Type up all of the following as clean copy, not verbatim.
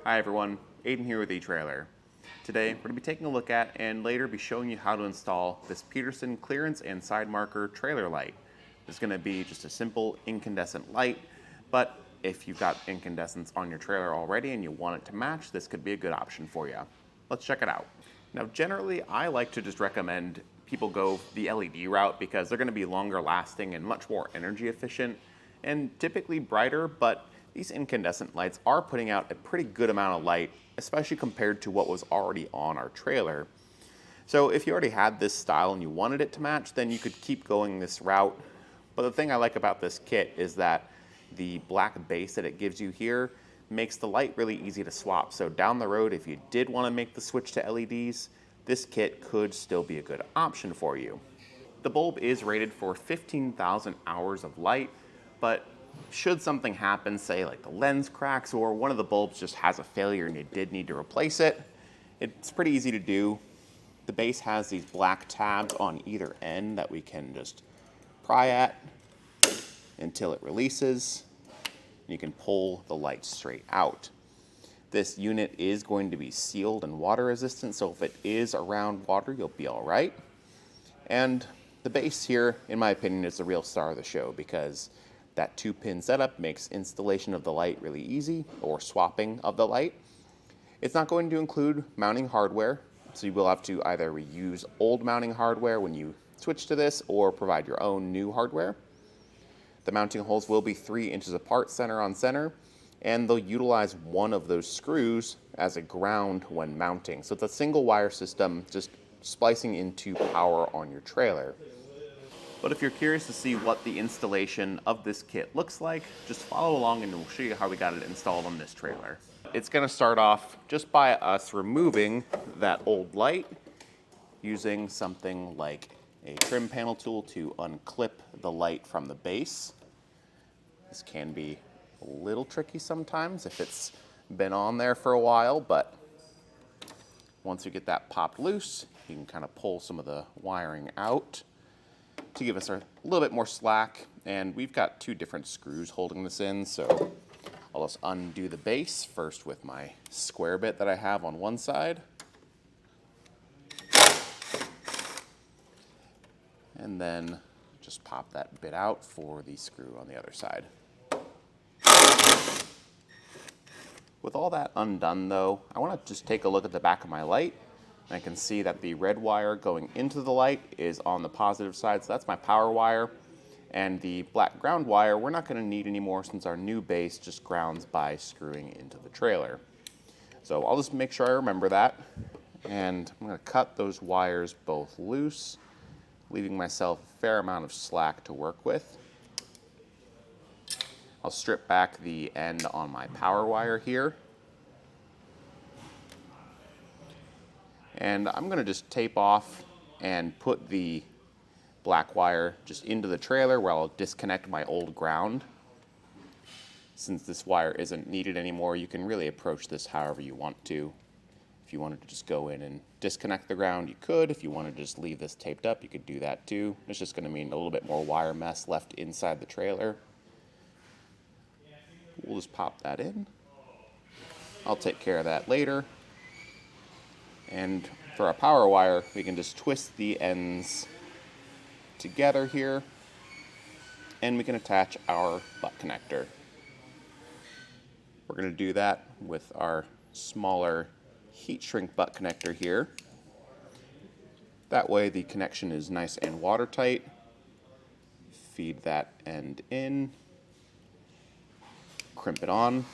Hi everyone, Aiden here with Etrailer. Today we're going to be taking a look at and later be showing you how to install this Peterson clearance and side marker trailer light. It's going to be just a simple incandescent light, but if you've got incandescents on your trailer already and you want it to match, this could be a good option for you. Let's check it out. Now generally I like to just recommend people go the LED route because they're going to be longer lasting and much more energy efficient and typically brighter, but these incandescent lights are putting out a pretty good amount of light, especially compared to what was already on our trailer. So if you already had this style and you wanted it to match, then you could keep going this route. But the thing I like about this kit is that the black base that it gives you here makes the light really easy to swap. So down the road, if you did want to make the switch to LEDs, this kit could still be a good option for you. The bulb is rated for 15,000 hours of light, but should something happen, say like the lens cracks or one of the bulbs just has a failure and you did need to replace it, it's pretty easy to do. The base has these black tabs on either end that we can just pry at until it releases. You can pull the light straight out. This unit is going to be sealed and water resistant, so if it is around water, you'll be all right. And the base here, in my opinion, is the real star of the show because that 2-pin setup makes installation of the light really easy, or swapping of the light. It's not going to include mounting hardware, so you will have to either reuse old mounting hardware when you switch to this or provide your own new hardware. The mounting holes will be 3 inches apart, center on center, and they'll utilize one of those screws as a ground when mounting. So it's a single wire system just splicing into power on your trailer. But if you're curious to see what the installation of this kit looks like, just follow along and we'll show you how we got it installed on this trailer. It's going to start off just by us removing that old light using something like a trim panel tool to unclip the light from the base. This can be a little tricky sometimes if it's been on there for a while, but once you get that popped loose, you can kind of pull some of the wiring out to give us a little bit more slack. And we've got 2 different screws holding this in, so I'll just undo the base first with my square bit that I have on one side. And then just pop that bit out for the screw on the other side. With all that undone though, I want to just take a look at the back of my light. I can see that the red wire going into the light is on the positive side, so that's my power wire. And the black ground wire we're not going to need anymore since our new base just grounds by screwing into the trailer. So I'll just make sure I remember that. And I'm going to cut those wires both loose, leaving myself a fair amount of slack to work with. I'll strip back the end on my power wire here. And I'm going to just tape off and put the black wire just into the trailer where I'll disconnect my old ground. Since this wire isn't needed anymore, you can really approach this however you want to. If you wanted to just go in and disconnect the ground, you could. If you wanted to just leave this taped up, you could do that too. It's just going to mean a little bit more wire mess left inside the trailer. We'll just pop that in. I'll take care of that later. And for our power wire, we can just twist the ends together here, and we can attach our butt connector. We're going to do that with our smaller heat shrink butt connector here. That way the connection is nice and watertight. Feed that end in, crimp it on,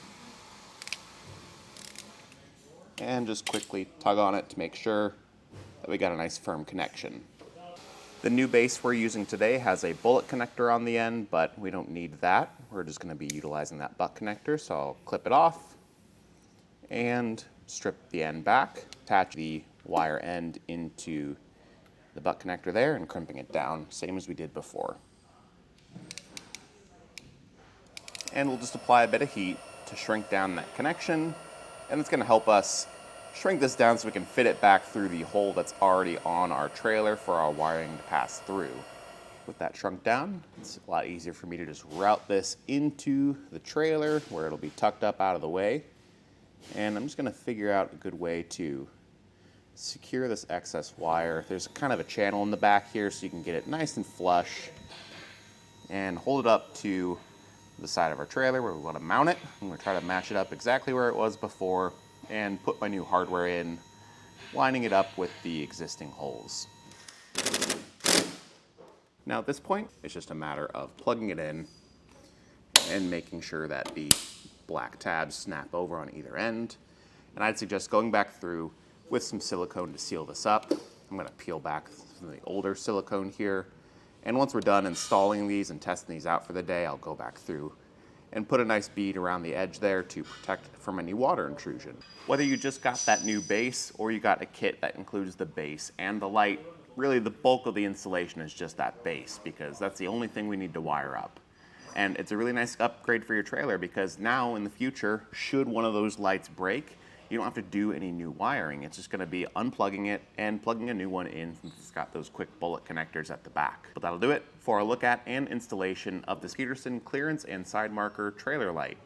and just quickly tug on it to make sure that we got a nice firm connection. The new base we're using today has a bullet connector on the end, but we don't need that. We're just going to be utilizing that butt connector, so I'll clip it off and strip the end back, attach the wire end into the butt connector there and crimping it down, same as we did before. And we'll just apply a bit of heat to shrink down that connection, and it's going to help us shrink this down so we can fit it back through the hole that's already on our trailer for our wiring to pass through. With that shrunk down, it's a lot easier for me to just route this into the trailer where it'll be tucked up out of the way. And I'm just going to figure out a good way to secure this excess wire. There's kind of a channel in the back here so you can get it nice and flush, and hold it up to the side of our trailer where we want to mount it. I'm going to try to match it up exactly where it was before and put my new hardware in, lining it up with the existing holes. Now at this point, it's just a matter of plugging it in and making sure that the black tabs snap over on either end. And I'd suggest going back through with some silicone to seal this up. I'm going to peel back some of the older silicone here. And once we're done installing these and testing these out for the day, I'll go back through and put a nice bead around the edge there to protect it from any water intrusion. Whether you just got that new base or you got a kit that includes the base and the light, really the bulk of the installation is just that base, because that's the only thing we need to wire up. And it's a really nice upgrade for your trailer, because now in the future, should one of those lights break, you don't have to do any new wiring. It's just going to be unplugging it and plugging a new one in, since it's got those quick bullet connectors at the back. But that'll do it for a look at and installation of this Peterson clearance and side marker trailer light.